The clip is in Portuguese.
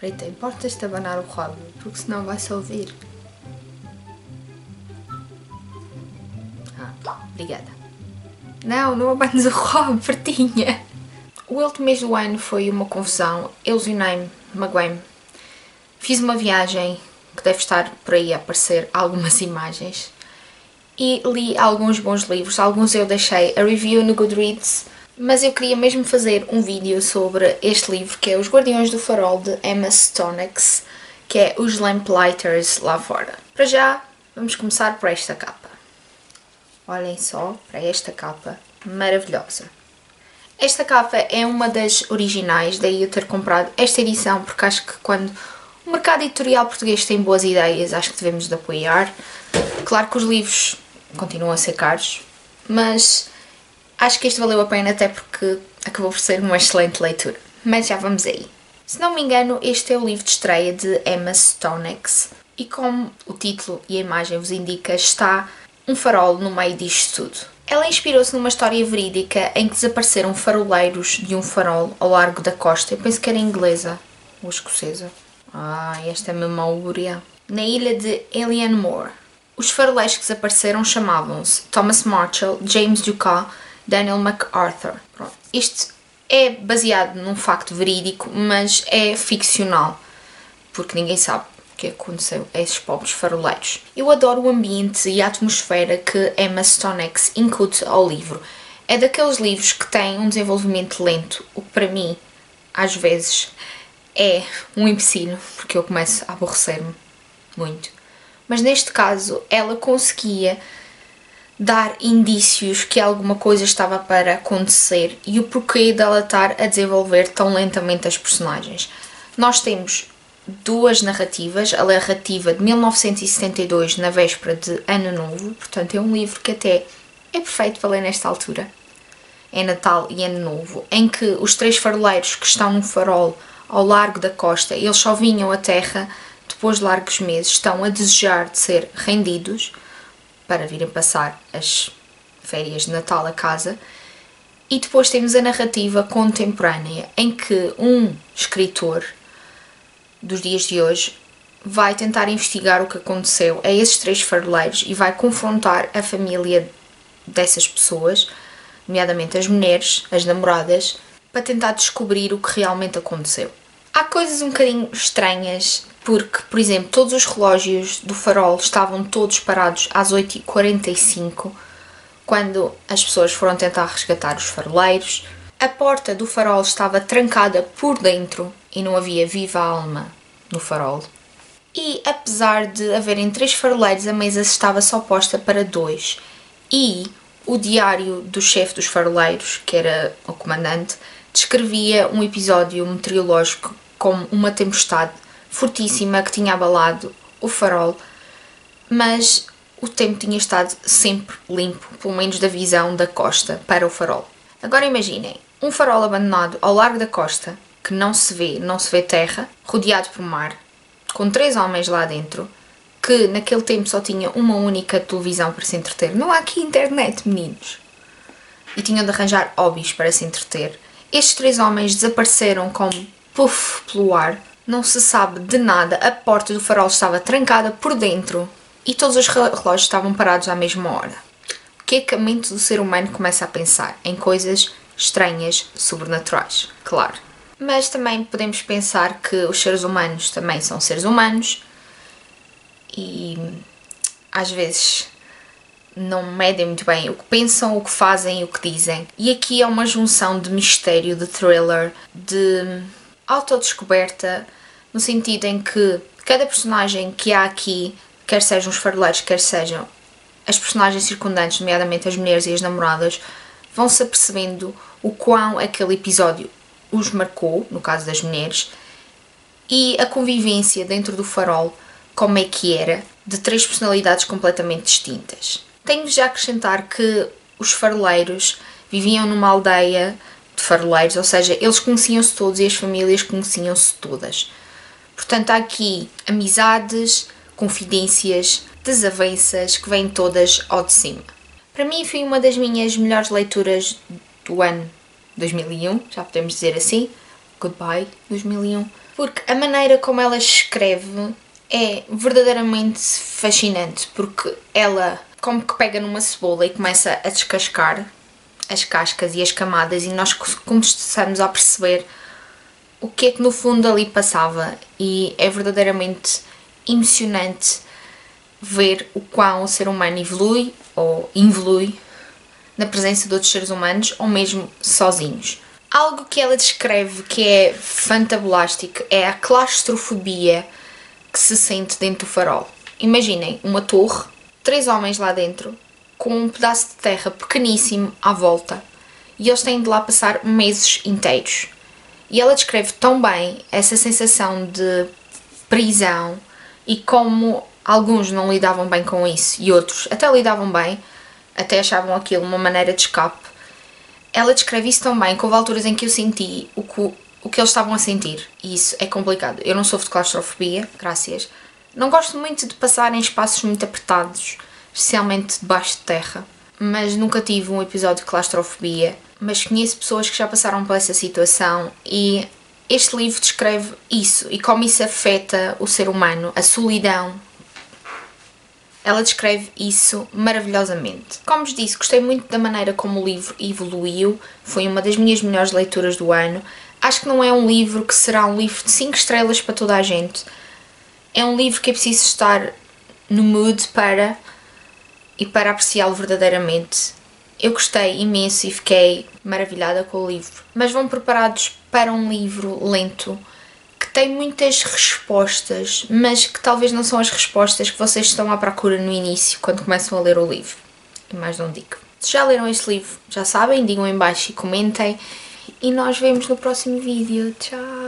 Eita, importas-te abanar o rabo, porque senão vai-se ouvir. Obrigada. Não abanes o rabo, pertinha. O último mês do ano foi uma confusão, ilusionei-me, magoei-me. Fiz uma viagem, que deve estar por aí a aparecer algumas imagens, e li alguns bons livros, alguns eu deixei a review no Goodreads, mas eu queria mesmo fazer um vídeo sobre este livro, que é Os Guardiões do Farol, de Emma Stonex, que é Os Lamplighters lá fora. Para já, vamos começar por esta capa. Olhem só para esta capa maravilhosa. Esta capa é uma das originais, daí eu ter comprado esta edição, porque acho que quando o mercado editorial português tem boas ideias, acho que devemos de apoiar. Claro que os livros continuam a ser caros, mas acho que este valeu a pena até porque acabou por ser uma excelente leitura. Mas já vamos aí. Se não me engano, este é o livro de estreia de Emma Stonex e, como o título e a imagem vos indica, está um farol no meio disto tudo. Ela inspirou-se numa história verídica em que desapareceram faroleiros de um farol ao largo da costa. Eu penso que era inglesa ou escocesa. Esta é a memória. Na ilha de Eleanor. Os faroleiros que desapareceram chamavam-se Thomas Marshall, James Ducat, Daniel MacArthur. Pronto. Isto é baseado num facto verídico, mas é ficcional, porque ninguém sabe o que aconteceu a esses pobres faroleiros. Eu adoro o ambiente e a atmosfera que Emma Stonex incute ao livro. É daqueles livros que têm um desenvolvimento lento, o que para mim, às vezes, é um empecilho, porque eu começo a aborrecer-me muito. Mas neste caso, ela conseguia dar indícios que alguma coisa estava para acontecer e o porquê dela estar a desenvolver tão lentamente as personagens. Nós temos duas narrativas, a narrativa de 1972, na véspera de Ano Novo, portanto é um livro que até é perfeito para ler nesta altura, é Natal e Ano Novo, em que os três faroleiros que estão num farol ao largo da costa, eles só vinham à terra depois de largos meses, estão a desejar de ser rendidos para virem passar as férias de Natal a casa. E depois temos a narrativa contemporânea, em que um escritor dos dias de hoje vai tentar investigar o que aconteceu a esses três faroleiros e vai confrontar a família dessas pessoas, nomeadamente as mulheres, as namoradas, para tentar descobrir o que realmente aconteceu. Há coisas um bocadinho estranhas, porque, por exemplo, todos os relógios do farol estavam todos parados às 8h45, quando as pessoas foram tentar resgatar os faroleiros. A porta do farol estava trancada por dentro e não havia viva alma no farol. E apesar de haverem 3 faroleiros, a mesa estava só posta para 2. E o diário do chefe dos faroleiros, que era o comandante, descrevia um episódio meteorológico como uma tempestade fortíssima que tinha abalado o farol, mas o tempo tinha estado sempre limpo, pelo menos da visão da costa para o farol. Agora imaginem, um farol abandonado ao largo da costa, que não se vê terra, rodeado por mar, com 3 homens lá dentro, que naquele tempo só tinha uma única televisão para se entreter. Não há aqui internet, meninos. E tinham de arranjar hobbies para se entreter. Estes 3 homens desapareceram como puff pelo ar. Não se sabe de nada. A porta do farol estava trancada por dentro. E todos os relógios estavam parados à mesma hora. O que é que a mente do ser humano começa a pensar? Em coisas estranhas, sobrenaturais, claro. Mas também podemos pensar que os seres humanos também são seres humanos e às vezes não medem muito bem o que pensam, o que fazem e o que dizem. E aqui é uma junção de mistério, de thriller, de autodescoberta, no sentido em que cada personagem que há aqui, quer sejam os faroleiros, quer sejam as personagens circundantes, nomeadamente as mulheres e as namoradas, vão-se apercebendo o quão aquele episódio os marcou, no caso das mulheres, e a convivência dentro do farol, como é que era, de 3 personalidades completamente distintas. Tenho já a acrescentar que os faroleiros viviam numa aldeia de faroleiros, ou seja, eles conheciam-se todos e as famílias conheciam-se todas. Portanto, há aqui amizades, confidências, desavenças que vêm todas ao de cima. Para mim foi uma das minhas melhores leituras do ano 2001, já podemos dizer assim. Goodbye 2001. Porque a maneira como ela escreve é verdadeiramente fascinante, porque ela como que pega numa cebola e começa a descascar as cascas e as camadas e nós começamos a perceber o que é que no fundo ali passava, e é verdadeiramente emocionante ver o quão o ser humano evolui ou involui na presença de outros seres humanos ou mesmo sozinhos. Algo que ela descreve que é fantabulástico é a claustrofobia que se sente dentro do farol. Imaginem uma torre, 3 homens lá dentro, com um pedaço de terra pequeníssimo à volta, e eles têm de lá passar meses inteiros. E ela descreve tão bem essa sensação de prisão e como alguns não lidavam bem com isso e outros até lidavam bem, até achavam aquilo uma maneira de escape. Ela descreve isso tão bem que houve alturas em que eu senti o que eles estavam a sentir, e isso é complicado. Eu não sofro de claustrofobia, graças. Não gosto muito de passar em espaços muito apertados, especialmente debaixo de terra, mas nunca tive um episódio de claustrofobia. Mas conheço pessoas que já passaram por essa situação e este livro descreve isso e como isso afeta o ser humano, a solidão. Ela descreve isso maravilhosamente. Como vos disse, gostei muito da maneira como o livro evoluiu, foi uma das minhas melhores leituras do ano. Acho que não é um livro que será um livro de 5 estrelas para toda a gente. É um livro que é preciso estar no mood para apreciá-lo verdadeiramente. Eu gostei imenso e fiquei maravilhada com o livro. Mas vão preparados para um livro lento, que tem muitas respostas, mas que talvez não são as respostas que vocês estão à procura no início, quando começam a ler o livro. E mais não digo. Se já leram este livro, já sabem, digam em baixo e comentem. E nós vemos no próximo vídeo. Tchau!